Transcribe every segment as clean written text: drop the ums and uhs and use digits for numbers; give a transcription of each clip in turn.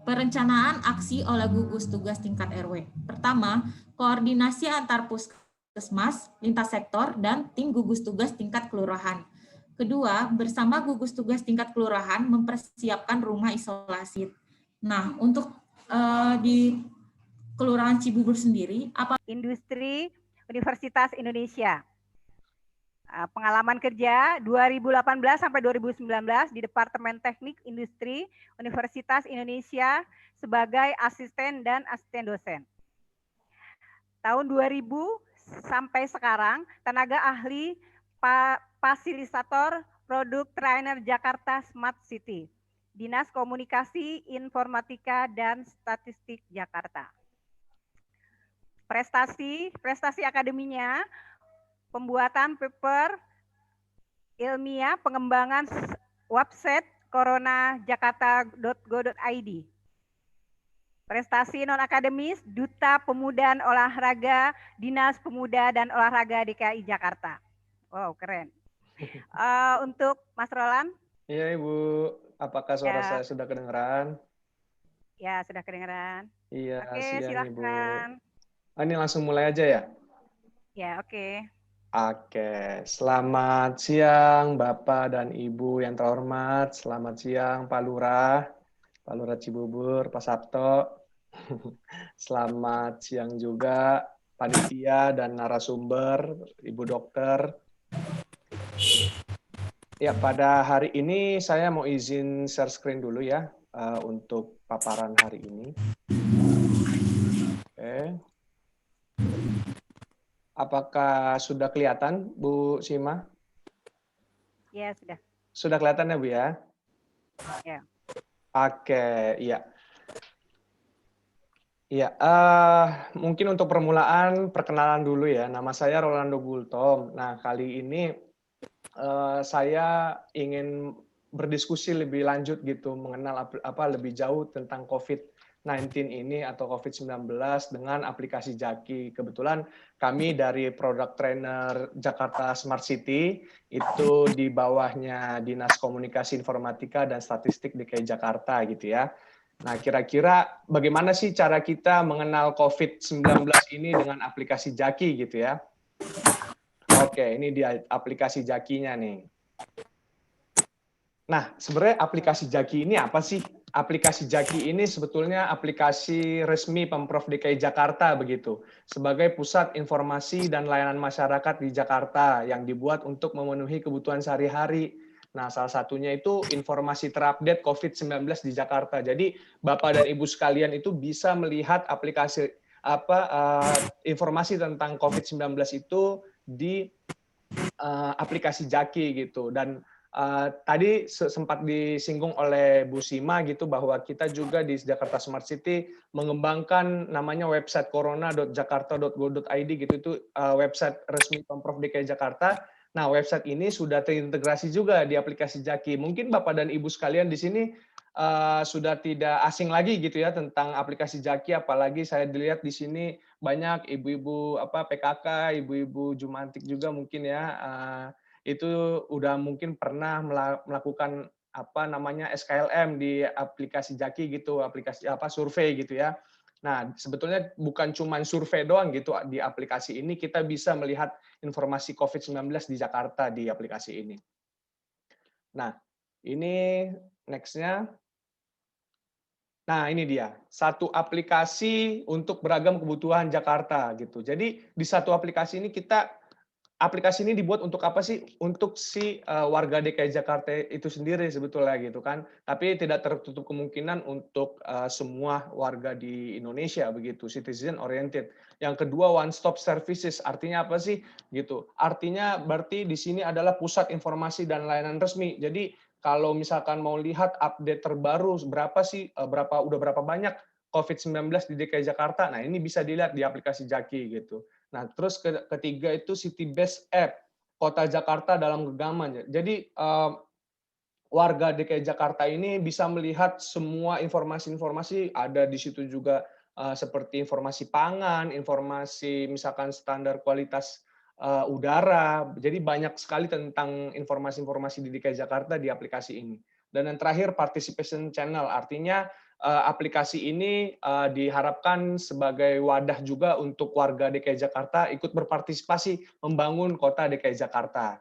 Perencanaan aksi oleh gugus tugas tingkat RW. Pertama, koordinasi antar puskesmas, lintas sektor, dan tim gugus tugas tingkat kelurahan. Kedua, bersama gugus tugas tingkat kelurahan mempersiapkan rumah isolasi. Nah, untuk di Kelurahan Cibubur sendiri, apa Industri Universitas Indonesia. Pengalaman kerja 2018 sampai 2019 di Departemen Teknik Industri Universitas Indonesia sebagai asisten dan asisten dosen. Tahun 2000 sampai sekarang tenaga ahli fasilitator produk trainer Jakarta Smart City, Dinas Komunikasi, Informatika, dan Statistik Jakarta. Prestasi akademinya, pembuatan paper ilmiah, pengembangan website coronajakarta.go.id. Prestasi non-akademis, Duta Pemuda dan Olahraga, Dinas Pemuda dan Olahraga DKI Jakarta. Wow, keren. Untuk Mas Roland? Iya, Ibu. Apakah suara saya sudah kedengeran? Ya, sudah kedengeran. Iya, oke, siang, silahkan. Ibu. Ini langsung mulai aja ya? Ya, oke. Oke, selamat siang Bapak dan Ibu yang terhormat. Selamat siang Pak Lurah Cibubur, Pak Sabto. Selamat siang juga panitia dan narasumber, Ibu Dokter. Ya, pada hari ini saya mau izin share screen dulu ya untuk paparan hari ini. Oke. Apakah sudah kelihatan, Bu Sima? Ya, sudah. Sudah kelihatan ya, Bu ya? Ya. Oke, iya. Iya, mungkin untuk permulaan perkenalan dulu ya. Nama saya Rolando Gultom. Nah, kali ini saya ingin berdiskusi lebih lanjut gitu, mengenal lebih jauh tentang COVID-19 ini atau COVID-19 dengan aplikasi Jaki. Kebetulan kami dari Product Trainer Jakarta Smart City, itu di bawahnya Dinas Komunikasi Informatika dan Statistik DKI Jakarta gitu ya. Nah, kira-kira bagaimana sih cara kita mengenal COVID-19 ini dengan aplikasi Jaki gitu ya? Oke, ini dia aplikasi Jakinya nih. Nah, sebenarnya aplikasi Jaki ini apa sih? Aplikasi Jaki ini sebetulnya aplikasi resmi Pemprov DKI Jakarta begitu, sebagai pusat informasi dan layanan masyarakat di Jakarta yang dibuat untuk memenuhi kebutuhan sehari-hari. Nah, salah satunya itu informasi terupdate COVID-19 di Jakarta. Jadi, Bapak dan Ibu sekalian itu bisa melihat aplikasi informasi tentang COVID-19 itu di aplikasi Jaki gitu. Dan tadi sempat disinggung oleh Bu Sima gitu bahwa kita juga di Jakarta Smart City mengembangkan namanya website corona.jakarta.go.id gitu, itu website resmi Pemprov DKI Jakarta. Nah, website ini sudah terintegrasi juga di aplikasi Jaki. Mungkin Bapak dan Ibu sekalian di sini sudah tidak asing lagi gitu ya tentang aplikasi Jaki, apalagi saya dilihat di sini banyak ibu-ibu PKK, ibu-ibu Jumantik juga mungkin ya, itu udah mungkin pernah melakukan SKLM di aplikasi Jaki gitu, aplikasi survei gitu ya. Nah, sebetulnya bukan cuma survei doang gitu di aplikasi ini, kita bisa melihat informasi COVID-19 di Jakarta di aplikasi ini. Nah, ini next-nya. Nah, ini dia, satu aplikasi untuk beragam kebutuhan Jakarta gitu. Jadi di satu aplikasi ini aplikasi ini dibuat untuk apa sih? Untuk si warga DKI Jakarta itu sendiri sebetulnya gitu kan. Tapi tidak tertutup kemungkinan untuk semua warga di Indonesia begitu, citizen oriented. Yang kedua, one stop services. Artinya apa sih? Gitu. Artinya berarti di sini adalah pusat informasi dan layanan resmi. Jadi kalau misalkan mau lihat update terbaru udah berapa banyak COVID-19 di DKI Jakarta. Nah, ini bisa dilihat di aplikasi Jaki gitu. Nah, terus ketiga itu City Base App, Kota Jakarta dalam Genggaman. Jadi warga DKI Jakarta ini bisa melihat semua informasi-informasi, ada di situ juga seperti informasi pangan, informasi misalkan standar kualitas udara. Jadi banyak sekali tentang informasi-informasi di DKI Jakarta di aplikasi ini. Dan yang terakhir participation channel, artinya aplikasi ini diharapkan sebagai wadah juga untuk warga DKI Jakarta ikut berpartisipasi membangun kota DKI Jakarta.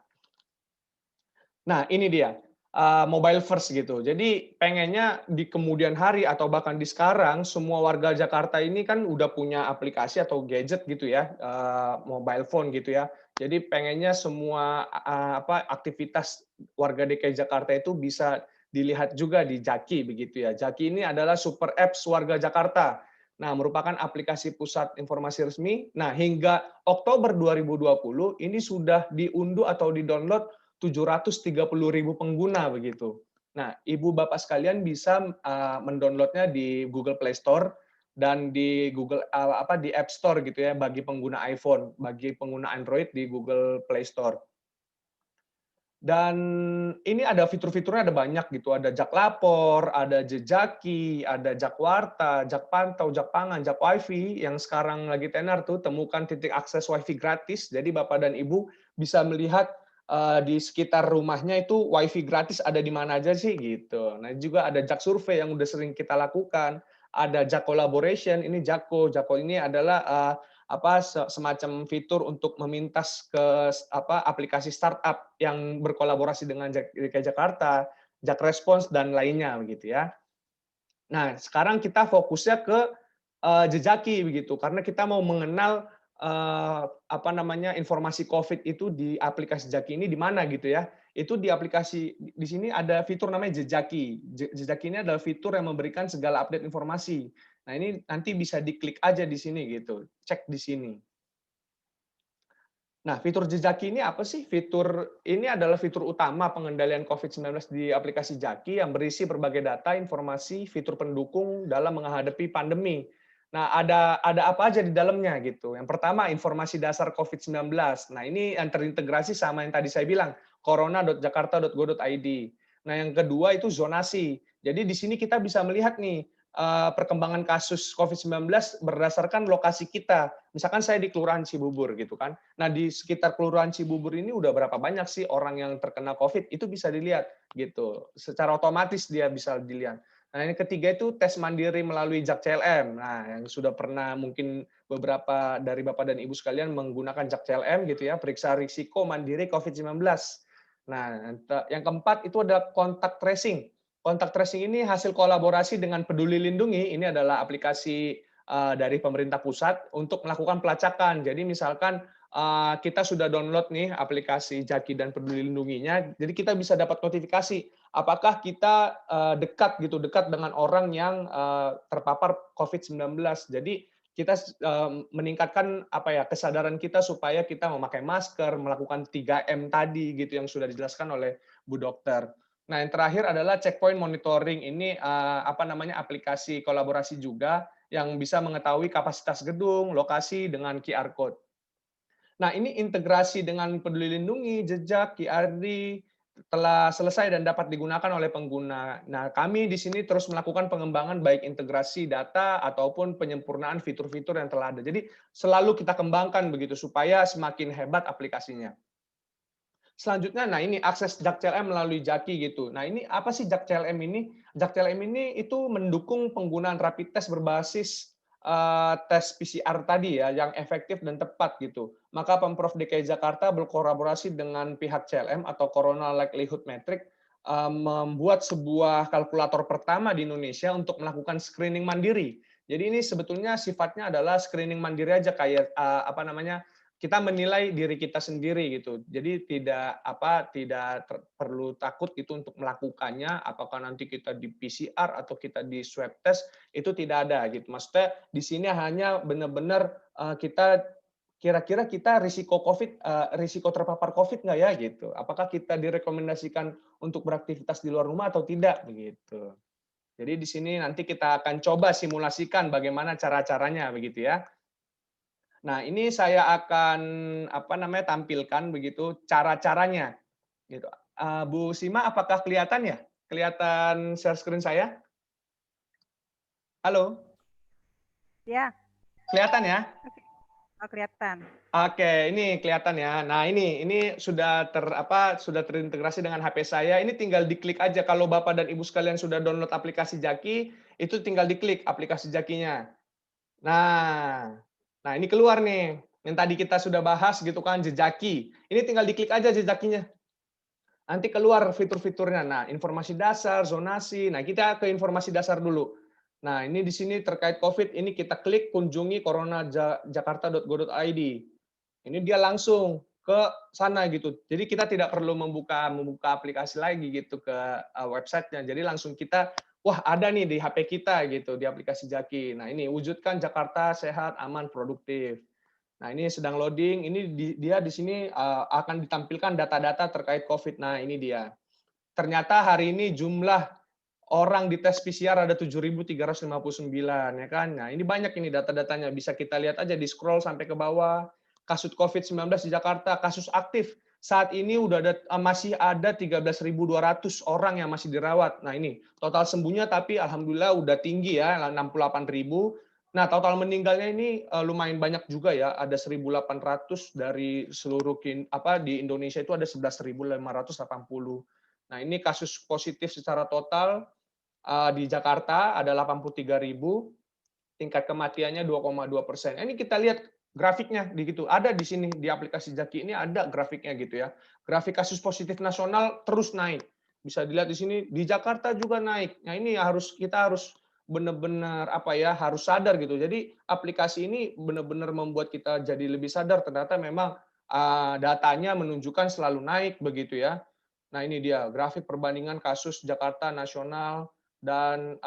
Nah, ini dia, mobile first gitu. Jadi pengennya di kemudian hari atau bahkan di sekarang, semua warga Jakarta ini kan udah punya aplikasi atau gadget gitu ya, mobile phone gitu ya. Jadi pengennya semua aktivitas warga DKI Jakarta itu bisa dilihat juga di Jaki begitu ya. Jaki ini adalah super apps warga Jakarta. Nah, merupakan aplikasi pusat informasi resmi. Nah, hingga Oktober 2020 ini sudah diunduh atau di-download 730.000 pengguna begitu. Nah, Ibu Bapak sekalian bisa mendownloadnya di Google Play Store dan di di App Store gitu ya bagi pengguna iPhone, bagi pengguna Android di Google Play Store. Dan ini ada fitur-fiturnya ada banyak gitu, ada Jak Lapor, ada Jejaki, ada Jak Warta, Jak Pantau, Jak Pangan, Jak Wifi yang sekarang lagi tenar tuh, temukan titik akses Wifi gratis. Jadi Bapak dan Ibu bisa melihat di sekitar rumahnya itu Wifi gratis ada di mana aja sih gitu. Nah, juga ada Jak Survei yang udah sering kita lakukan, ada Jak Collaboration, ini Jako. Jako ini adalah semacam fitur untuk memintas ke aplikasi startup yang berkolaborasi dengan DKI Jakarta, Jak Response dan lainnya begitu ya. Nah, sekarang kita fokusnya ke Jejaki begitu karena kita mau mengenal informasi COVID itu di aplikasi Jaki ini di mana gitu ya. Itu di aplikasi di sini ada fitur namanya Jejaki. Jejaki ini adalah fitur yang memberikan segala update informasi. Nah, ini nanti bisa diklik aja di sini gitu. Cek di sini. Nah, fitur Jejaki ini apa sih? Fitur ini adalah fitur utama pengendalian COVID-19 di aplikasi Jaki yang berisi berbagai data, informasi, fitur pendukung dalam menghadapi pandemi. Nah, ada apa aja di dalamnya gitu. Yang pertama, informasi dasar COVID-19. Nah, ini yang terintegrasi sama yang tadi saya bilang, corona.jakarta.go.id. Nah, yang kedua itu zonasi. Jadi di sini kita bisa melihat nih perkembangan kasus COVID-19 berdasarkan lokasi kita. Misalkan saya di Kelurahan Cibubur gitu kan. Nah, di sekitar Kelurahan Cibubur ini udah berapa banyak sih orang yang terkena COVID, itu bisa dilihat gitu. Secara otomatis dia bisa dilihat. Nah, yang ketiga itu tes mandiri melalui Jak CLM. Nah, yang sudah pernah mungkin beberapa dari Bapak dan Ibu sekalian menggunakan Jak CLM gitu ya, periksa risiko mandiri COVID-19. Nah, yang keempat itu ada kontak tracing. Kontak tracing ini hasil kolaborasi dengan Peduli Lindungi. Ini adalah aplikasi dari pemerintah pusat untuk melakukan pelacakan. Jadi misalkan kita sudah download nih aplikasi Jaki dan Peduli Lindunginya, jadi kita bisa dapat notifikasi apakah kita dekat dengan orang yang terpapar COVID-19. Jadi kita meningkatkan kesadaran kita supaya kita memakai masker, melakukan 3M tadi gitu yang sudah dijelaskan oleh Bu Dokter. Nah, yang terakhir adalah checkpoint monitoring. Ini aplikasi kolaborasi juga yang bisa mengetahui kapasitas gedung, lokasi dengan QR code. Nah, ini integrasi dengan Peduli Lindungi, Jejak, QRD telah selesai dan dapat digunakan oleh pengguna. Nah, kami di sini terus melakukan pengembangan baik integrasi data ataupun penyempurnaan fitur-fitur yang telah ada. Jadi selalu kita kembangkan begitu supaya semakin hebat aplikasinya. Selanjutnya, nah ini akses Jak CLM melalui Jaki gitu. Nah, ini apa sih Jak CLM ini? Jak CLM ini itu mendukung penggunaan rapid test berbasis tes PCR tadi ya, yang efektif dan tepat gitu. Maka Pemprov DKI Jakarta berkolaborasi dengan pihak CLM atau Corona Likelihood Metric membuat sebuah kalkulator pertama di Indonesia untuk melakukan screening mandiri. Jadi ini sebetulnya sifatnya adalah screening mandiri aja kayak kita menilai diri kita sendiri gitu. Jadi tidak perlu takut gitu untuk melakukannya, apakah nanti kita di PCR atau kita di swab test, itu tidak ada gitu. Maksudnya di sini hanya benar-benar kita kira-kira kita risiko risiko terpapar COVID nggak ya gitu. Apakah kita direkomendasikan untuk beraktivitas di luar rumah atau tidak begitu. Jadi di sini nanti kita akan coba simulasikan bagaimana cara-caranya begitu ya. Nah, ini saya akan tampilkan begitu cara-caranya gitu. Bu Sima, apakah kelihatan ya? Kelihatan share screen saya? Halo? Ya. Kelihatan ya? Oh, kelihatan. Oke, ini kelihatan ya. Nah, ini sudah terintegrasi dengan HP saya. Ini tinggal diklik aja. Kalau Bapak dan Ibu sekalian sudah download aplikasi Jaki, itu tinggal diklik aplikasi Jakinya. Nah, ini keluar nih, yang tadi kita sudah bahas gitu kan, Jejaki. Ini tinggal diklik aja Jejakinya. Nanti keluar fitur-fiturnya. Nah, informasi dasar, zonasi. Nah, kita ke informasi dasar dulu. Nah, ini di sini terkait COVID, ini kita klik kunjungi coronajakarta.go.id. Ini dia langsung ke sana gitu. Jadi kita tidak perlu membuka aplikasi lagi gitu ke websitenya. Jadi langsung kita, wah ada nih di HP kita gitu, di aplikasi Jaki. Nah, ini wujudkan Jakarta sehat, aman, produktif. Nah, ini sedang loading. Ini dia di sini akan ditampilkan data-data terkait COVID. Nah, ini dia. Ternyata hari ini jumlah orang dites PCR ada 7.359 ya kan. Nah, ini banyak ini data-datanya. Bisa kita lihat aja di scroll sampai ke bawah. Kasus COVID-19 di Jakarta, kasus aktif saat ini masih ada 13.200 orang yang masih dirawat. Nah, ini total sembuhnya tapi alhamdulillah udah tinggi ya, 68.000. Nah, total meninggalnya ini lumayan banyak juga ya, ada 1.800 dari seluruh di Indonesia itu ada 11.580. Nah, ini kasus positif secara total di Jakarta ada 83.000, tingkat kematiannya 2,2%. Ini kita lihat grafiknya gitu. Ada di sini di aplikasi Jaki ini ada grafiknya gitu ya. Grafik kasus positif nasional terus naik. Bisa dilihat di sini di Jakarta juga naik. Nah, ini kita harus benar-benar harus sadar gitu. Jadi aplikasi ini benar-benar membuat kita jadi lebih sadar ternyata memang datanya menunjukkan selalu naik begitu ya. Nah, ini dia grafik perbandingan kasus Jakarta nasional dan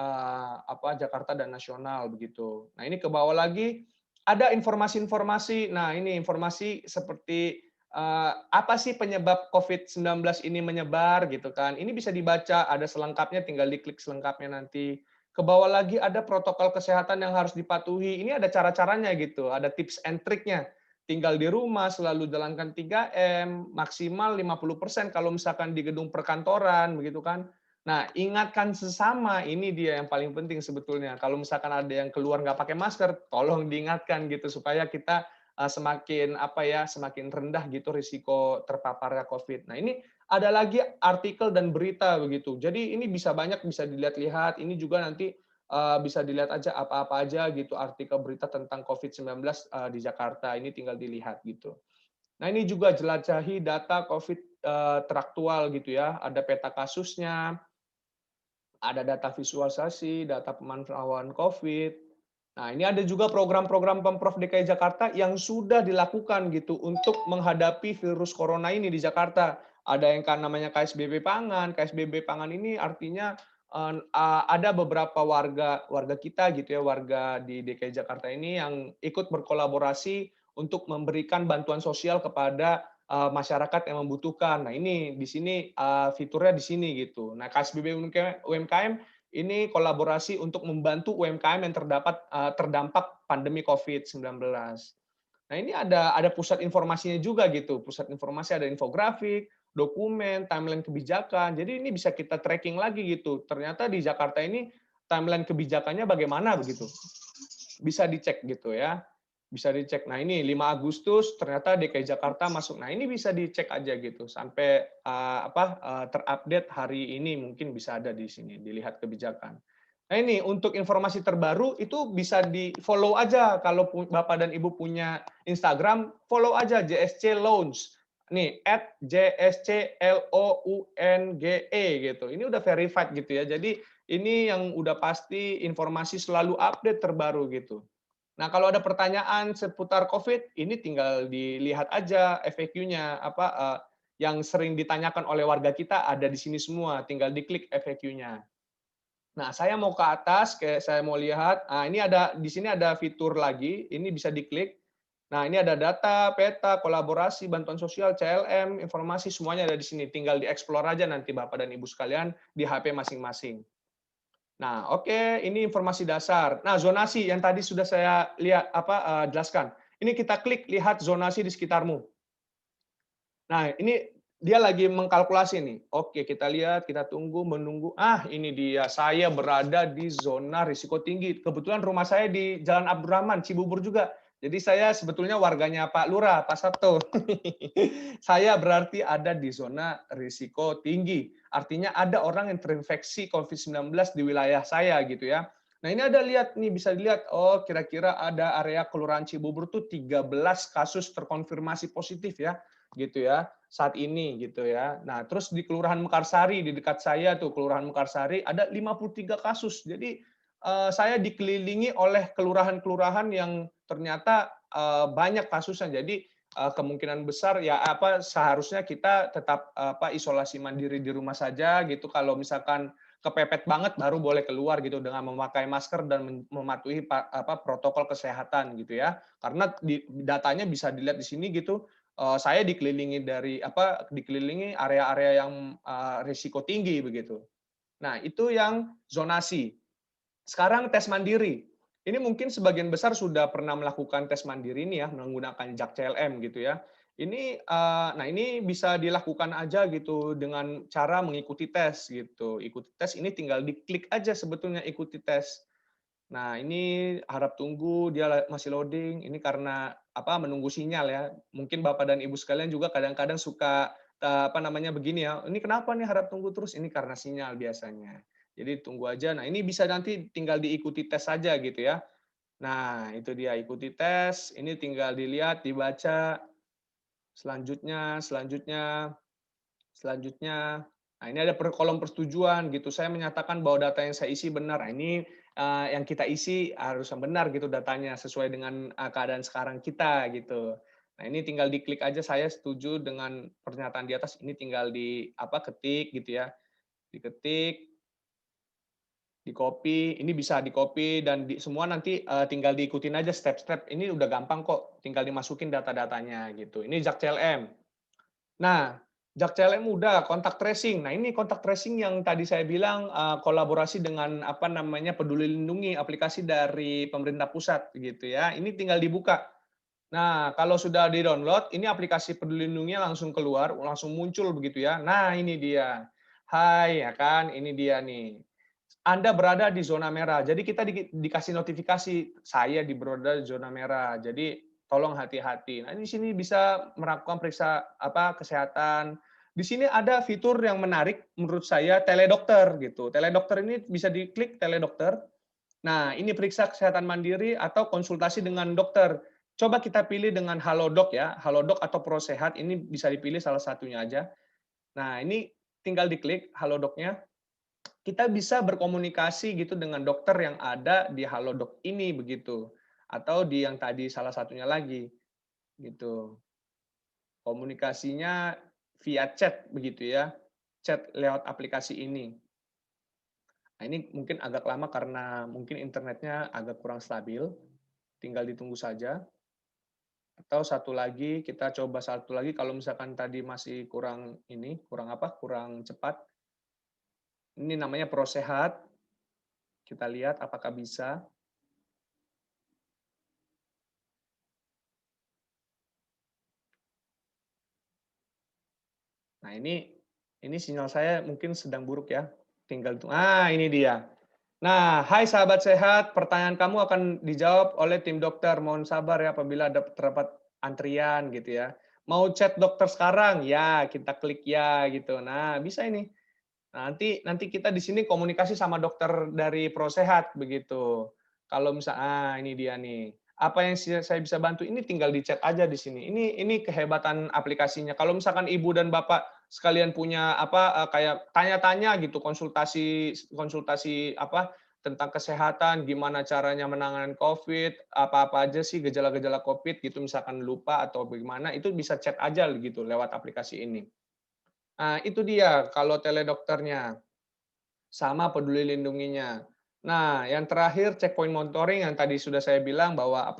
Jakarta dan nasional begitu. Nah, ini ke bawah lagi ada informasi-informasi. Nah, ini informasi seperti apa sih penyebab COVID-19 ini menyebar gitu kan. Ini bisa dibaca, ada selengkapnya, tinggal diklik selengkapnya nanti. Ke bawah lagi ada protokol kesehatan yang harus dipatuhi. Ini ada cara-caranya gitu, ada tips and triknya. Tinggal di rumah, selalu jalankan 3M, maksimal 50% kalau misalkan di gedung perkantoran, begitu kan. Nah, ingatkan sesama, ini dia yang paling penting sebetulnya. Kalau misalkan ada yang keluar nggak pakai masker, tolong diingatkan gitu supaya kita semakin semakin rendah gitu risiko terpaparnya COVID. Nah, ini ada lagi artikel dan berita begitu. Jadi ini bisa banyak, bisa dilihat-lihat. Ini juga nanti bisa dilihat aja apa-apa aja gitu artikel berita tentang COVID-19 di Jakarta. Ini tinggal dilihat gitu. Nah, ini juga jelajahi data COVID teraktual gitu ya. Ada peta kasusnya, ada data visualisasi, data pemantauan COVID. Nah, ini ada juga program-program Pemprov DKI Jakarta yang sudah dilakukan gitu untuk menghadapi virus corona ini di Jakarta. Ada yang kan namanya KSBB Pangan. KSBB Pangan ini artinya ada beberapa warga kita gitu ya, warga di DKI Jakarta ini yang ikut berkolaborasi untuk memberikan bantuan sosial kepada masyarakat yang membutuhkan. Nah, ini di sini fiturnya di sini gitu. Nah, KSBB UMKM ini kolaborasi untuk membantu UMKM yang terdampak pandemi COVID-19. Nah, ini ada pusat informasinya juga gitu. Pusat informasi ada infografik, dokumen, timeline kebijakan. Jadi ini bisa kita tracking lagi gitu. Ternyata di Jakarta ini timeline kebijakannya bagaimana begitu. Bisa dicek gitu ya. Bisa dicek. Nah, ini 5 Agustus ternyata DKI Jakarta masuk. Nah, ini bisa dicek aja gitu sampai terupdate hari ini mungkin bisa ada di sini dilihat kebijakan. Nah, ini untuk informasi terbaru itu bisa di-follow aja kalau Bapak dan Ibu punya Instagram, follow aja JSC Lounge. Nih @JSCLOUNGE gitu. Ini udah verified gitu ya. Jadi ini yang udah pasti informasi selalu update terbaru gitu. Nah, kalau ada pertanyaan seputar COVID, ini tinggal dilihat aja FAQ-nya yang sering ditanyakan oleh warga kita ada di sini semua, tinggal diklik FAQ-nya. Nah, saya mau ke atas, kayak saya mau lihat. Nah, ini di sini ada fitur lagi, ini bisa diklik. Nah, ini ada data, peta, kolaborasi, bantuan sosial, CLM, informasi semuanya ada di sini. Tinggal dieksplor aja nanti Bapak dan Ibu sekalian di HP masing-masing. Nah, oke, ini informasi dasar. Nah, zonasi yang tadi sudah saya jelaskan. Ini kita klik lihat zonasi di sekitarmu. Nah, ini dia lagi mengkalkulasi nih. Oke, kita lihat, kita tunggu, menunggu. Ini dia. Saya berada di zona risiko tinggi. Kebetulan rumah saya di Jalan Abdurrahman, Cibubur juga. Jadi saya sebetulnya warganya Pak Lurah, Pak Sabto. Saya berarti ada di zona risiko tinggi. Artinya ada orang yang terinfeksi COVID-19 di wilayah saya gitu ya. Nah, ini ada lihat nih, bisa dilihat, oh kira-kira ada area Kelurahan Cibubur tuh 13 kasus terkonfirmasi positif ya, gitu ya, saat ini gitu ya. Nah, terus di Kelurahan Mekarsari, di dekat saya tuh, Kelurahan Mekarsari ada 53 kasus. Jadi saya dikelilingi oleh kelurahan-kelurahan yang ternyata banyak kasusnya. Jadi kemungkinan besar ya apa seharusnya kita tetap apa isolasi mandiri di rumah saja gitu. Kalau misalkan kepepet banget baru boleh keluar gitu dengan memakai masker dan mematuhi protokol kesehatan gitu ya. Karena datanya bisa dilihat di sini gitu. Saya dikelilingi area-area yang risiko tinggi begitu. Nah, itu yang zonasi. Sekarang tes mandiri. Ini mungkin sebagian besar sudah pernah melakukan tes mandiri ini ya menggunakan JAK CLM gitu ya. Nah ini bisa dilakukan aja gitu dengan cara mengikuti tes gitu. Ikuti tes ini tinggal diklik aja sebetulnya ikuti tes. Nah ini harap tunggu dia masih loading. Ini karena apa menunggu sinyal ya. Mungkin Bapak dan Ibu sekalian juga kadang-kadang suka apa namanya begini ya. Ini kenapa nih harap tunggu terus? Ini karena sinyal biasanya. Jadi tunggu aja. Nah, ini bisa nanti tinggal diikuti tes saja gitu ya. Nah, itu dia ikuti tes, ini tinggal dilihat, dibaca, selanjutnya, selanjutnya, selanjutnya. Nah, ini ada kolom persetujuan gitu. Saya menyatakan bahwa data yang saya isi benar. Nah, ini yang kita isi harus benar gitu datanya sesuai dengan keadaan sekarang kita gitu. Nah, ini tinggal diklik aja saya setuju dengan pernyataan di atas. Ini tinggal di apa ketik gitu ya. Diketik, di-copy, ini bisa di-copy dan semua nanti tinggal diikutin aja step-step. Ini udah gampang kok, tinggal dimasukin data-datanya gitu. Ini JAK CLM. Nah, JAK CLM udah, kontak tracing. Nah, ini kontak tracing yang tadi saya bilang kolaborasi dengan apa namanya Peduli Lindungi, aplikasi dari pemerintah pusat gitu ya. Ini tinggal dibuka. Nah, kalau sudah di-download, ini aplikasi Peduli Lindunginya langsung keluar, langsung muncul begitu ya. Nah, ini dia. Hai, ya kan, ini dia nih. Anda berada di zona merah. Jadi kita dikasih notifikasi, saya berada di zona merah. Jadi tolong hati-hati. Nah, di sini bisa melakukan periksa apa kesehatan. Di sini ada fitur yang menarik menurut saya teledokter gitu. Teledokter ini bisa diklik teledokter. Nah, ini periksa kesehatan mandiri atau konsultasi dengan dokter. Coba kita pilih dengan Halodoc ya, Halodoc atau ProSehat ini bisa dipilih salah satunya aja. Nah, ini tinggal diklik Halodocnya, kita bisa berkomunikasi gitu dengan dokter yang ada di Halodoc ini begitu atau di yang tadi salah satunya lagi gitu. Komunikasinya via chat begitu ya. Chat lewat aplikasi ini. Nah, ini mungkin agak lama karena mungkin internetnya agak kurang stabil. Tinggal ditunggu saja. Atau satu lagi kita coba satu lagi kalau misalkan tadi masih kurang ini, kurang apa? Kurang cepat. Ini namanya ProSehat. Kita lihat apakah bisa. Nah, ini sinyal saya mungkin sedang buruk ya. Tinggal ini dia. Nah, hai sahabat sehat, pertanyaan kamu akan dijawab oleh tim dokter. Mohon sabar ya apabila ada terdapat antrian gitu ya. Mau chat dokter sekarang? Ya, kita klik ya gitu. Nah, bisa ini. Nah, nanti kita di sini komunikasi sama dokter dari ProSehat begitu. Kalau ini dia nih. Apa yang saya bisa bantu ini tinggal di chat aja di sini. Ini kehebatan aplikasinya. Kalau misalkan ibu dan bapak sekalian punya kayak tanya-tanya gitu konsultasi apa tentang kesehatan, gimana caranya menangani COVID, apa-apa aja sih gejala-gejala COVID gitu misalkan lupa atau bagaimana itu bisa chat aja gitu lewat aplikasi ini. Nah, itu dia kalau teledokternya, sama Peduli Lindunginya. Nah, yang terakhir checkpoint monitoring yang tadi sudah saya bilang bahwa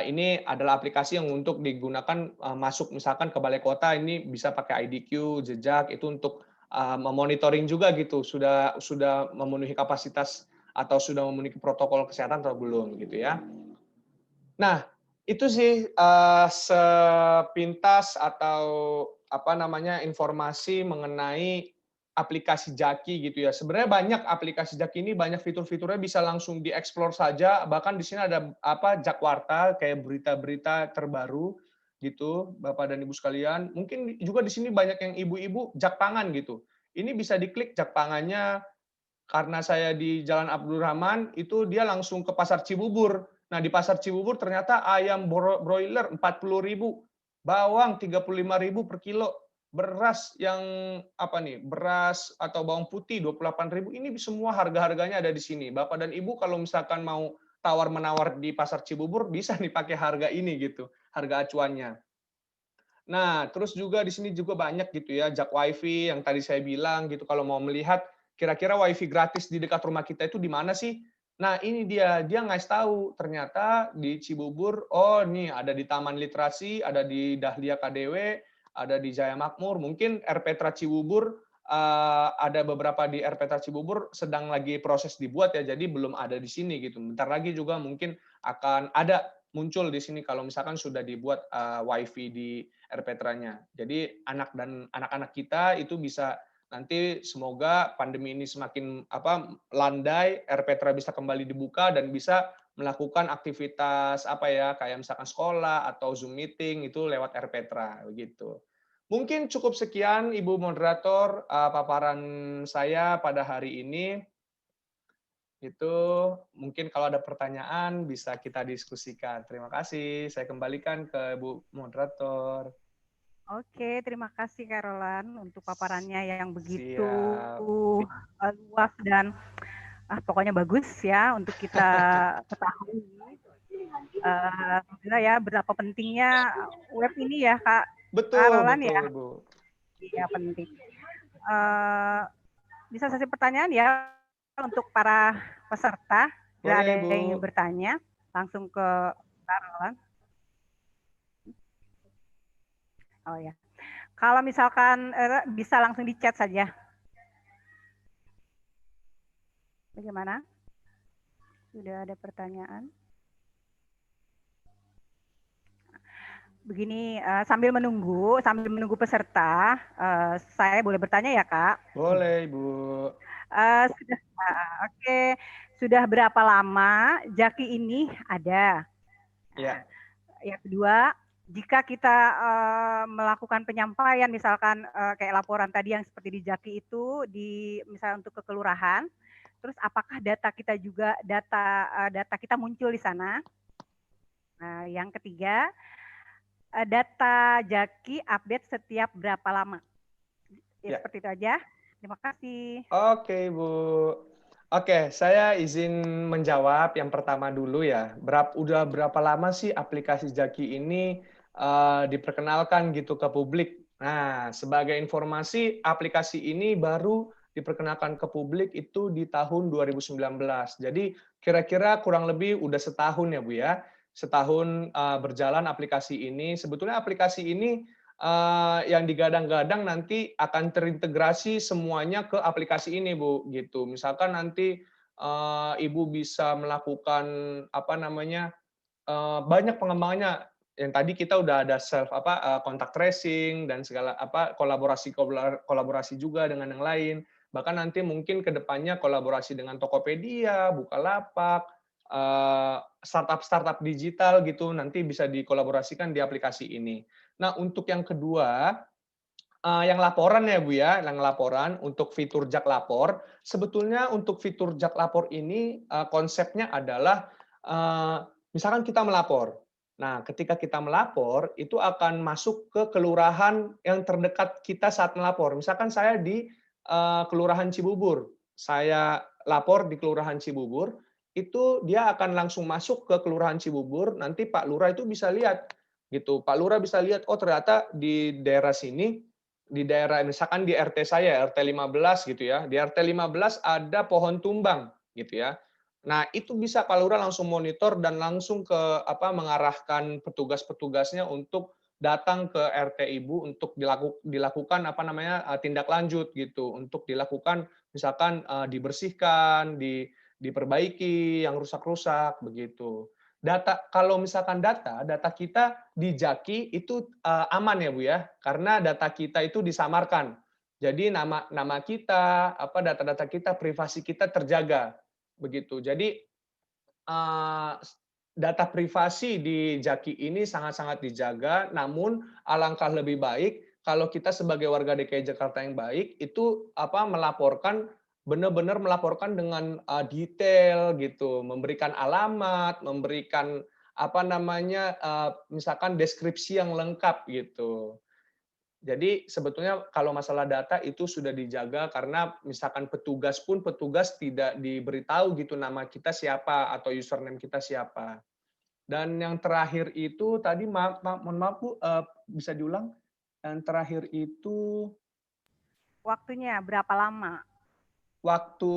ini adalah aplikasi yang untuk digunakan masuk misalkan ke balai kota ini bisa pakai IDQ, jejak itu untuk memonitoring juga gitu, sudah memenuhi kapasitas atau sudah memenuhi protokol kesehatan atau belum gitu ya. Nah, itu sih sepintas atau informasi mengenai aplikasi Jaki gitu ya. Sebenarnya banyak aplikasi Jaki ini banyak fitur-fiturnya bisa langsung dieksplor saja. Bahkan di sini ada Jakwarta kayak berita-berita terbaru gitu, Bapak dan Ibu sekalian. Mungkin juga di sini banyak yang ibu-ibu Jak Pangan gitu. Ini bisa diklik Jak Pangannya. karena saya di Jalan Abdurrahman, itu dia langsung ke Pasar Cibubur. Nah, di Pasar Cibubur ternyata ayam broiler 40.000, bawang 35.000 per kilo, beras yang apa nih, beras atau bawang putih 28.000. Ini semua harga-harganya ada di sini. Bapak dan Ibu kalau misalkan mau tawar-menawar di Pasar Cibubur bisa nih pakai harga ini gitu, harga acuannya. Nah, terus juga di sini juga banyak gitu ya, jak WiFi yang tadi saya bilang gitu, kalau mau melihat kira-kira WiFi gratis di dekat rumah kita itu di mana sih? Nah, ini dia ngasih tahu, ternyata di Cibubur, oh nih ada di Taman Literasi, ada di Dahlia KDW, ada di Jaya Makmur, mungkin RPtra Cibubur, ada beberapa di RPtra Cibubur sedang lagi proses dibuat ya, jadi belum ada di sini gitu. Bentar lagi juga mungkin akan ada muncul di sini kalau misalkan sudah dibuat WiFi di RPtra-nya. Jadi anak-anak kita itu bisa nanti semoga pandemi ini semakin landai, RPtra bisa kembali dibuka dan bisa melakukan aktivitas kayak misalkan sekolah atau Zoom meeting itu lewat RPtra begitu. Mungkin cukup sekian Ibu moderator paparan saya pada hari ini. Itu mungkin kalau ada pertanyaan bisa kita diskusikan. Terima kasih. Saya kembalikan ke Bu moderator. Oke, terima kasih Kak Roland untuk paparannya yang begitu Siap. luas dan pokoknya bagus ya untuk kita ketahui. Ya berapa pentingnya web ini ya Kak Betul, Roland ya. betul, Bu. Iya penting. Bisa sesi pertanyaan ya untuk para peserta. Bila ada Boleh, Bu. yang ingin bertanya, langsung ke Kak Roland. Oh ya. Kalau misalkan bisa langsung di chat saja. Bagaimana? Sudah ada pertanyaan? Begini, sambil menunggu peserta, saya boleh bertanya ya, Kak? Boleh, Ibu. Oke. Sudah berapa lama Jaki ini ada? Ya. Yang kedua, jika kita melakukan penyampaian, misalkan kayak laporan tadi yang seperti di Jaki itu, misalnya untuk ke kelurahan, terus apakah data kita juga data kita muncul di sana? Nah, yang ketiga, data Jaki update setiap berapa lama? Ya. Seperti itu aja. Terima kasih. Oke, Bu. Oke, saya izin menjawab yang pertama dulu ya. Udah berapa lama sih aplikasi Jaki ini diperkenalkan gitu ke publik? Nah, sebagai informasi, aplikasi ini baru diperkenalkan ke publik itu di tahun 2019. Jadi kira-kira kurang lebih udah setahun ya Bu ya. Setahun berjalan aplikasi ini. Sebetulnya aplikasi ini yang digadang-gadang nanti akan terintegrasi semuanya ke aplikasi ini, Bu, gitu. Misalkan nanti Ibu bisa melakukan banyak pengembangannya. Yang tadi kita udah ada contact tracing dan segala kolaborasi juga dengan yang lain. Bahkan nanti mungkin ke depannya kolaborasi dengan Tokopedia, Bukalapak, startup-startup digital gitu nanti bisa dikolaborasikan di aplikasi ini. Nah, untuk yang kedua, yang laporan ya Bu ya, yang laporan untuk fitur Jak Lapor, sebetulnya untuk fitur Jak Lapor ini konsepnya adalah misalkan kita melapor. Nah, ketika kita melapor, itu akan masuk ke kelurahan yang terdekat kita saat melapor. Misalkan saya di Kelurahan Cibubur, saya lapor di Kelurahan Cibubur, itu dia akan langsung masuk ke Kelurahan Cibubur, nanti Pak Lurah itu bisa lihat gitu. Pak Lurah bisa lihat, oh ternyata di daerah sini, di daerah misalkan di RT saya, RT 15 gitu ya, di RT 15 ada pohon tumbang gitu ya. Nah, itu bisa Pak Lurah langsung monitor dan langsung mengarahkan petugas-petugasnya untuk datang ke RT Ibu untuk dilakukan tindak lanjut gitu, untuk dilakukan misalkan dibersihkan, diperbaiki yang rusak-rusak begitu. Kalau misalkan data kita di Jaki itu aman ya Bu ya, karena data kita itu disamarkan. Jadi nama kita, data-data kita, privasi kita terjaga begitu. Jadi data privasi di Jaki ini sangat-sangat dijaga, namun alangkah lebih baik kalau kita sebagai warga DKI Jakarta yang baik itu melaporkan benar-benar melaporkan dengan detail gitu, memberikan alamat, memberikan apa namanya, misalkan deskripsi yang lengkap gitu. Jadi sebetulnya kalau masalah data itu sudah dijaga karena misalkan petugas tidak diberitahu gitu nama kita siapa atau username kita siapa. Dan yang terakhir itu tadi mohon maaf Bu, bisa diulang? Yang terakhir itu Waktunya berapa lama? waktu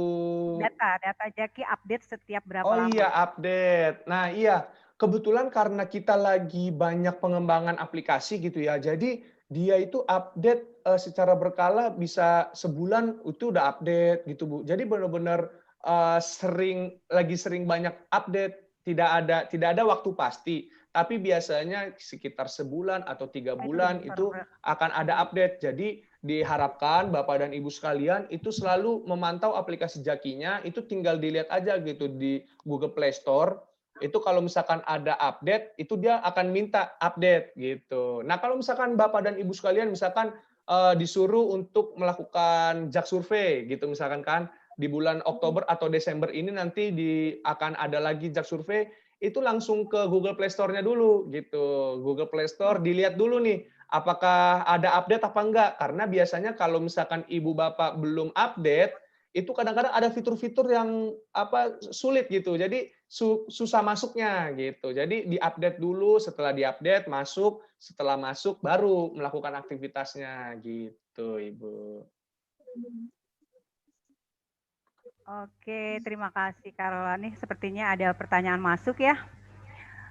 Data Jaki update setiap berapa oh lama? iya, update. Nah iya, kebetulan karena kita lagi banyak pengembangan aplikasi gitu ya, jadi dia itu update, secara berkala bisa sebulan itu udah update gitu, Bu. Jadi benar-benar, sering banyak update, tidak ada waktu pasti, tapi biasanya sekitar sebulan atau 3 Itu bulan itu akan ada update. Jadi diharapkan Bapak dan Ibu sekalian itu selalu memantau aplikasi Jakinya, itu tinggal dilihat aja gitu di Google Play Store, itu kalau misalkan ada update, itu dia akan minta update gitu. Nah, kalau misalkan Bapak dan Ibu sekalian misalkan disuruh untuk melakukan Jak Survei gitu misalkan kan, di bulan Oktober atau Desember ini nanti akan ada lagi Jak Survei, itu langsung ke Google Play Store-nya dulu gitu. Google Play Store dilihat dulu nih, apakah ada update apa enggak? Karena biasanya kalau misalkan ibu bapak belum update, itu kadang-kadang ada fitur-fitur yang sulit gitu. Jadi susah masuknya gitu. Jadi diupdate dulu, setelah diupdate masuk, setelah masuk baru melakukan aktivitasnya gitu, Ibu. Oke, terima kasih Karola. Nih sepertinya ada pertanyaan masuk ya.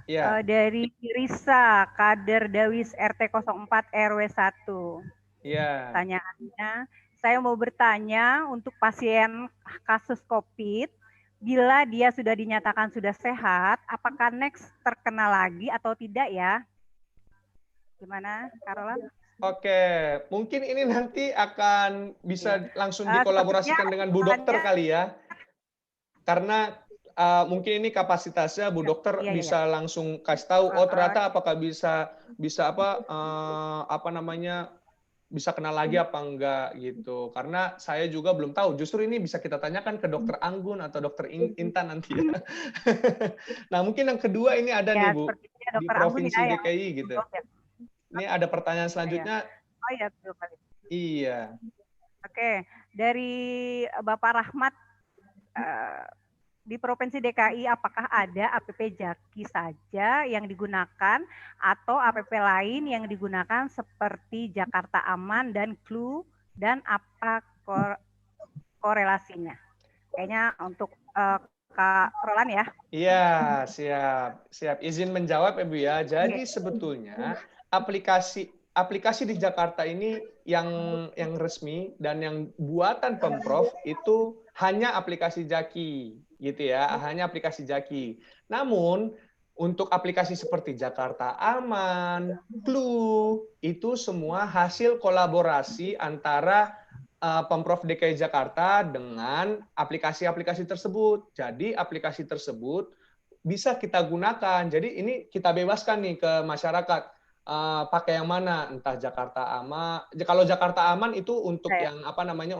Iya. Dari Risa, kader Dawis RT 04 RW 1. Iya. Pertanyaannya, saya mau bertanya untuk pasien kasus COVID, bila dia sudah dinyatakan sudah sehat, apakah next terkena lagi atau tidak ya? Gimana, Karola? Oke, mungkin ini nanti akan Ya. bisa langsung Sepertinya dikolaborasikan dengan Bu Dokter kali ya. Karena mungkin ini kapasitasnya Bu Dokter iya. bisa langsung kasih tahu, oh ternyata apakah bisa bisa kenal lagi apa enggak gitu. Karena saya juga belum tahu. Justru ini bisa kita tanyakan ke Dokter Anggun atau Dokter Intan nanti ya. Nah, mungkin yang kedua ini ada nih Ya, Bu, sepertinya di Dokter Anggun ya Provinsi yang DKI gitu. ya. Ini ada pertanyaan Iya. selanjutnya. Oh iya, betul kali. Iya. Oke, dari Bapak Rahmat, di Provinsi DKI apakah ada APP Jaki saja yang digunakan atau APP lain yang digunakan seperti Jakarta Aman dan Clue, dan apa korelasinya? Kayaknya untuk Kak Roland ya. Iya, siap. Izin menjawab Ibu ya. Jadi sebetulnya aplikasi di Jakarta ini yang resmi dan yang buatan Pemprov itu hanya aplikasi Jaki, gitu ya, hanya aplikasi Jaki. Namun untuk aplikasi seperti Jakarta Aman, Clue, itu semua hasil kolaborasi antara Pemprov DKI Jakarta dengan aplikasi-aplikasi tersebut. Jadi aplikasi tersebut bisa kita gunakan. Jadi ini kita bebaskan nih ke masyarakat, pakai yang mana, entah Jakarta Aman. Kalau Jakarta Aman itu untuk yang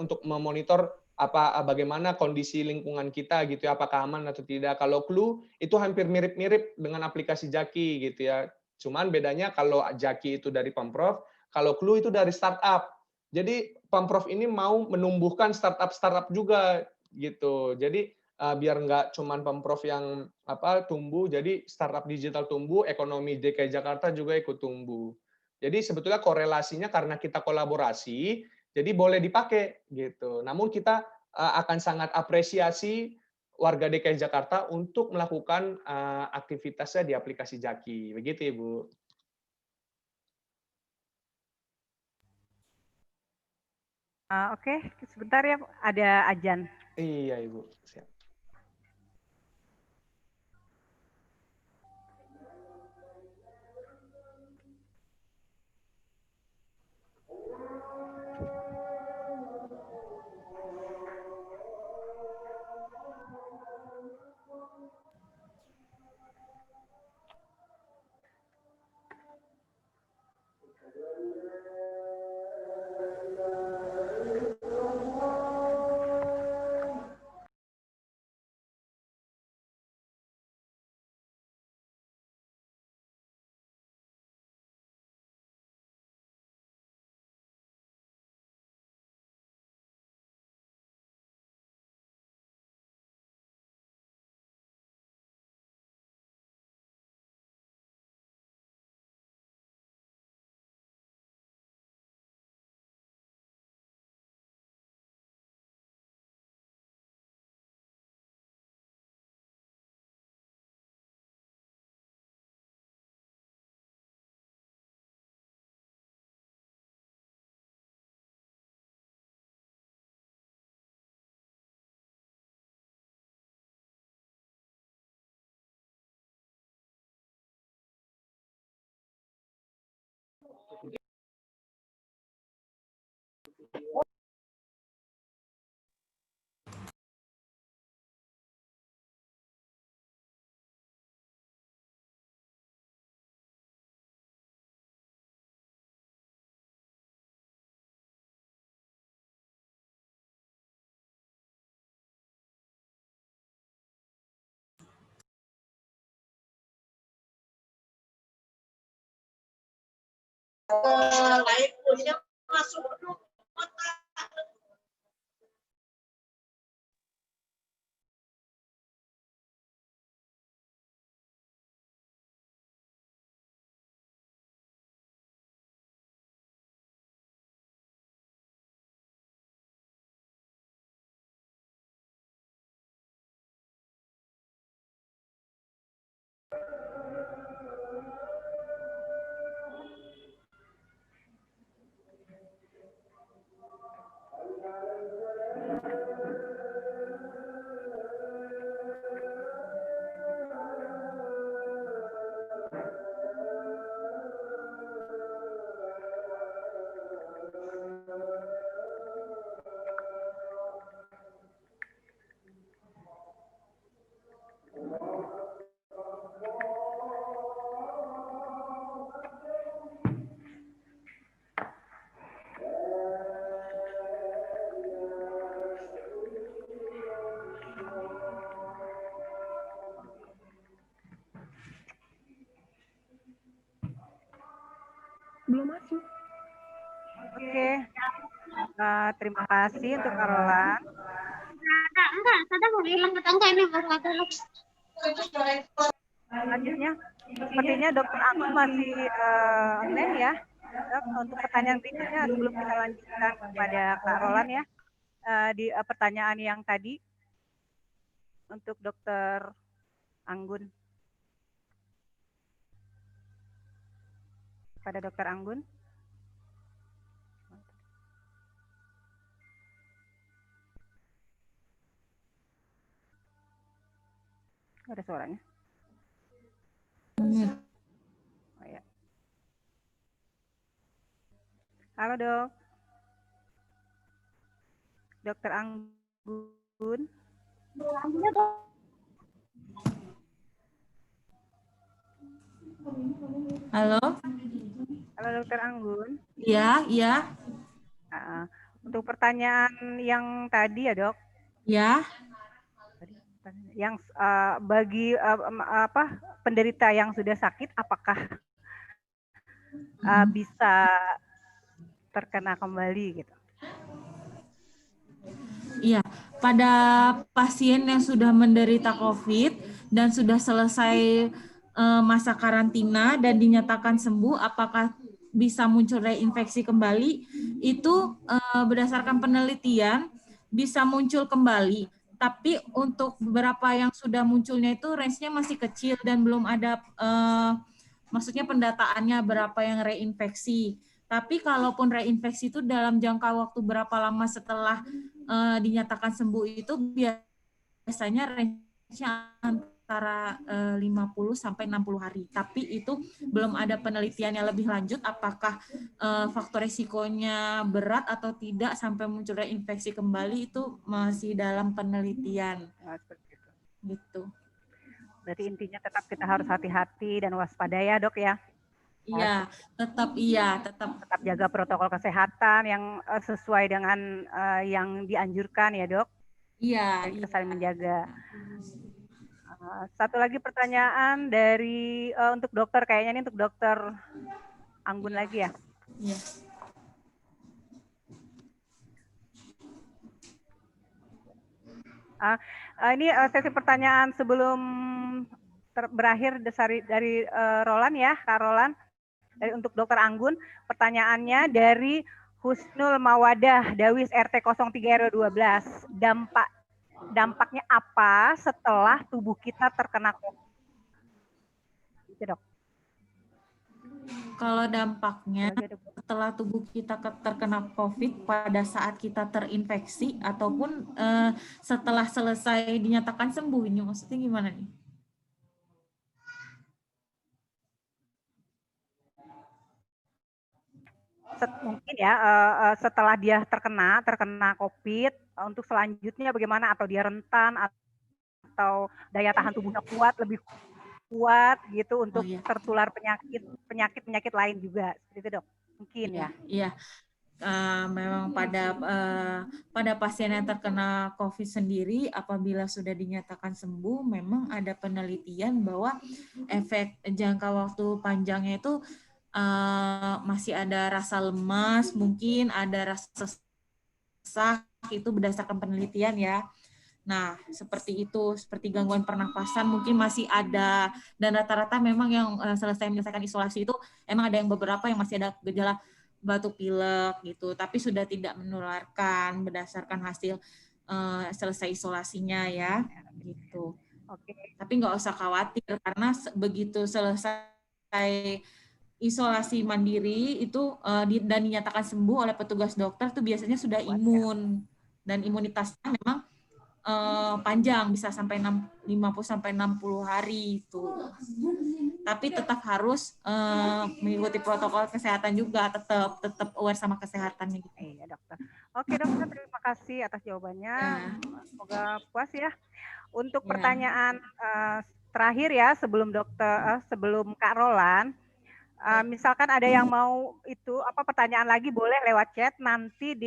untuk memonitor bagaimana kondisi lingkungan kita gitu ya, apakah aman atau tidak. Kalau Clue itu hampir mirip-mirip dengan aplikasi Jaki gitu ya. Cuman bedanya kalau Jaki itu dari Pemprov, kalau Clue itu dari startup. Jadi Pemprov ini mau menumbuhkan startup-startup juga gitu. Jadi biar nggak cuman Pemprov yang tumbuh, jadi startup digital tumbuh, ekonomi DKI Jakarta juga ikut tumbuh. Jadi sebetulnya korelasinya karena kita kolaborasi, jadi boleh dipakai gitu. Namun kita akan sangat apresiasi warga DKI Jakarta untuk melakukan aktivitasnya di aplikasi Jaki. Begitu, Ibu. Oke, sebentar ya, ada ajan. Iya, Ibu. Siap. Lain punya masuk. Belum masuk. Oke. Terima kasih untuk Carolan. Enggak, saya mau bilang kata enggak ini baru ada lagi. Selanjutnya, sepertinya Dokter Agus masih online ya. Dok, untuk pertanyaan berikutnya sebelum kita lanjutkan kepada Kak Roland ya. Di pertanyaan yang tadi untuk Dokter Anggun. Pada Dokter Anggun. Ada suaranya. Oh, ya. Halo dok. Dokter Anggun. Halo? Halo Dokter Anggun. Iya, iya. Untuk pertanyaan yang tadi ya dok. Ya. Yang bagi penderita yang sudah sakit, apakah bisa terkena kembali gitu? Iya, pada pasien yang sudah menderita COVID dan sudah selesai masa karantina dan dinyatakan sembuh, apakah bisa muncul reinfeksi kembali? Itu berdasarkan penelitian bisa muncul kembali. Tapi untuk beberapa yang sudah munculnya itu range-nya masih kecil dan belum ada maksudnya pendataannya berapa yang reinfeksi. Tapi kalaupun reinfeksi itu dalam jangka waktu berapa lama setelah dinyatakan sembuh itu biasanya range-nya antara 50 sampai 60 hari. Tapi itu belum ada penelitian yang lebih lanjut apakah faktor risikonya berat atau tidak sampai muncul reinfeksi kembali, itu masih dalam penelitian. Gitu. Berarti intinya tetap kita harus hati-hati dan waspada ya dok ya. Iya, tetap jaga protokol kesehatan yang sesuai dengan yang dianjurkan ya dok. Iya. Kita saling menjaga. Satu lagi pertanyaan dari untuk dokter, kayaknya ini untuk Dokter Anggun lagi ya. Iya. Ini sesi pertanyaan sebelum berakhir dari Roland ya, Kak Roland. Untuk Dokter Anggun, pertanyaannya dari Husnul Mawadah Dawis RT 03 RW 12. Dampaknya apa setelah tubuh kita terkena COVID? Gitu, dok. Kalau dampaknya setelah tubuh kita terkena COVID pada saat kita terinfeksi ataupun setelah selesai dinyatakan sembuh, ini maksudnya gimana nih? mungkin ya setelah dia terkena COVID, untuk selanjutnya bagaimana, atau dia rentan atau daya tahan tubuhnya lebih kuat gitu untuk iya. tertular penyakit lain juga, seperti itu dok? Mungkin Iya, ya. iya. Memang pada pasien yang terkena COVID sendiri, apabila sudah dinyatakan sembuh, memang ada penelitian bahwa efek jangka waktu panjangnya itu masih ada rasa lemas, mungkin ada rasa sesak, itu berdasarkan penelitian ya. Nah, seperti itu, seperti gangguan pernafasan mungkin masih ada, dan rata-rata memang yang selesai menyelesaikan isolasi itu emang ada yang beberapa yang masih ada gejala batuk pilek gitu, tapi sudah tidak menularkan berdasarkan hasil selesai isolasinya ya, gitu. Oke. Tapi nggak usah khawatir karena begitu selesai isolasi mandiri itu dan dinyatakan sembuh oleh petugas dokter tuh biasanya sudah imun, dan imunitasnya memang panjang, bisa sampai 50-60 hari itu. Tapi tetap harus mengikuti protokol kesehatan juga, tetap aware sama kesehatannya gitu. Iya dokter. Oke dokter, terima kasih atas jawabannya. Semoga puas ya. Untuk pertanyaan terakhir ya, sebelum Kak Roland, misalkan ada yang mau pertanyaan lagi, boleh lewat chat, nanti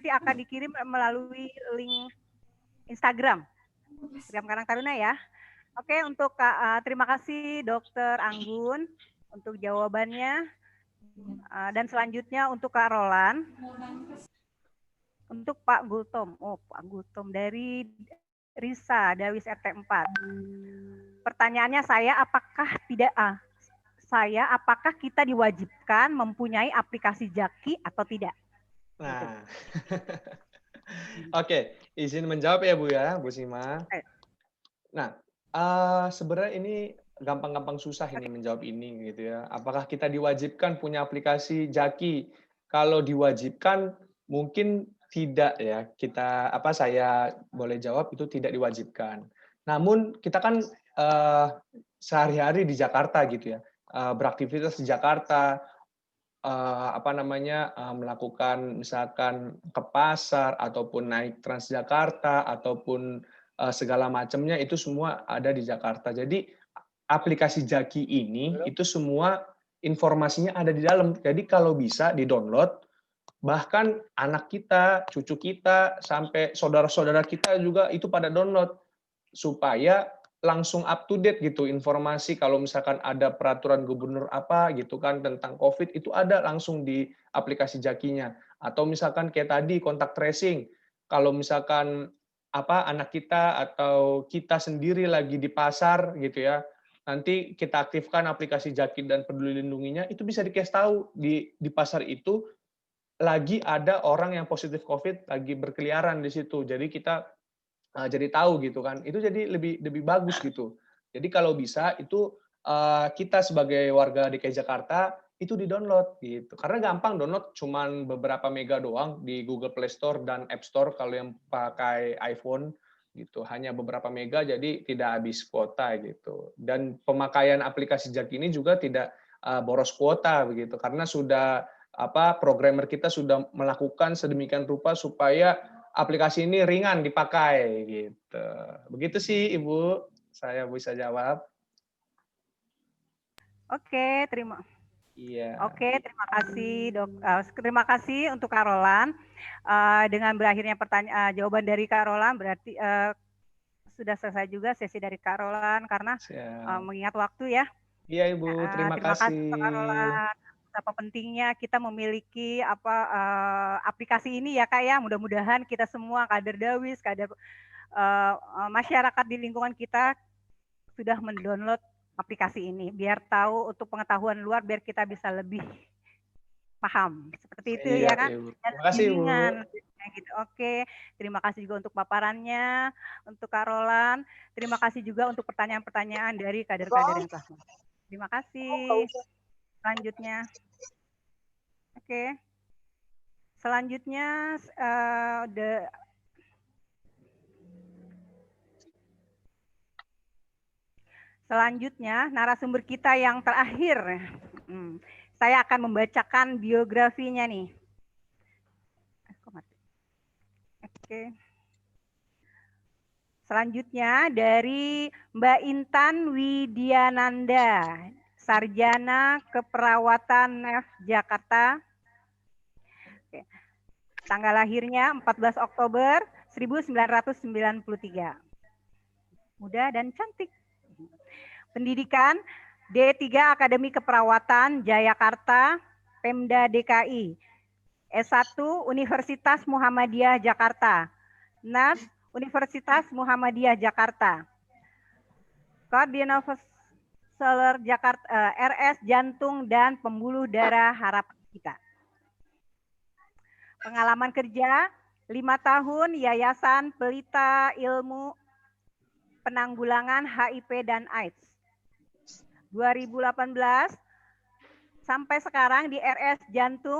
akan dikirim melalui link Instagram Karang Taruna ya. Oke, untuk terima kasih Dokter Anggun untuk jawabannya. Dan selanjutnya untuk Kak Roland. Untuk Pak Gultom. Pak Gultom dari Risa, Dawis RT 4. Pertanyaannya apakah kita diwajibkan mempunyai aplikasi Jaki atau tidak? Nah, oke, izin menjawab ya Bu ya, Bu Sima. Nah, sebenarnya ini gampang-gampang susah ini menjawab ini gitu ya. Apakah kita diwajibkan punya aplikasi Jaki? Kalau diwajibkan mungkin tidak ya. Saya boleh jawab itu tidak diwajibkan. Namun kita kan sehari-hari di Jakarta gitu ya. Beraktivitas di Jakarta, melakukan misalkan ke pasar ataupun naik Transjakarta ataupun segala macamnya, itu semua ada di Jakarta. Jadi aplikasi Jaki ini itu semua informasinya ada di dalam. Jadi kalau bisa di-download, bahkan anak kita, cucu kita, sampai saudara-saudara kita juga itu pada download supaya langsung up to date gitu informasi. Kalau misalkan ada peraturan gubernur apa gitu kan tentang COVID, itu ada langsung di aplikasi Jakinya. Atau misalkan kayak tadi kontak tracing, kalau misalkan anak kita atau kita sendiri lagi di pasar gitu ya, nanti kita aktifkan aplikasi Jaki dan Peduli Lindunginya, itu bisa dikasih tahu di pasar itu lagi ada orang yang positif COVID lagi berkeliaran di situ. Jadi kita jadi tahu gitu kan, itu jadi lebih bagus gitu. Jadi kalau bisa itu kita sebagai warga DKI Jakarta itu di-download gitu. Karena gampang download, cuman beberapa mega doang di Google Play Store dan App Store kalau yang pakai iPhone gitu. Hanya beberapa mega, jadi tidak habis kuota gitu. Dan pemakaian aplikasi Jaki ini juga tidak boros kuota begitu, karena sudah programmer kita sudah melakukan sedemikian rupa supaya aplikasi ini ringan dipakai gitu. Begitu sih Ibu, saya bisa jawab. Oke, terima kasih Dok. Terima kasih untuk Kak Roland. Dengan berakhirnya jawaban dari Kak Roland, berarti sudah selesai juga sesi dari Kak Roland karena mengingat waktu ya. Iya Ibu, terima kasih untuk Kak Roland. Betapa pentingnya kita memiliki aplikasi ini ya Kak ya. Mudah-mudahan kita semua kader Dawis, kader masyarakat di lingkungan kita sudah mendownload aplikasi ini biar tahu untuk pengetahuan luar, biar kita bisa lebih paham seperti itu ya kan. Terima kasih Bu. Gitu. Oke, terima kasih juga untuk paparannya untuk Kak Roland. Terima kasih juga untuk pertanyaan-pertanyaan dari kader-kader yang telah. Terima kasih. Selanjutnya, oke. Selanjutnya Selanjutnya narasumber kita yang terakhir. Saya akan membacakan biografinya nih. Oke. Selanjutnya dari Mbak Intan Widiananda, Sarjana Keperawatan NEF Jakarta. Oke. Tanggal lahirnya 14 Oktober 1993. Muda dan cantik. Pendidikan D3 Akademi Keperawatan Jayakarta, Pemda DKI. S1 Universitas Muhammadiyah Jakarta. NAS Universitas Muhammadiyah Jakarta. Koordinator Jakarta, RS Jantung dan Pembuluh Darah Harapan Kita. Pengalaman kerja 5 tahun Yayasan Pelita Ilmu Penanggulangan HIV dan AIDS. 2018 sampai sekarang di RS Jantung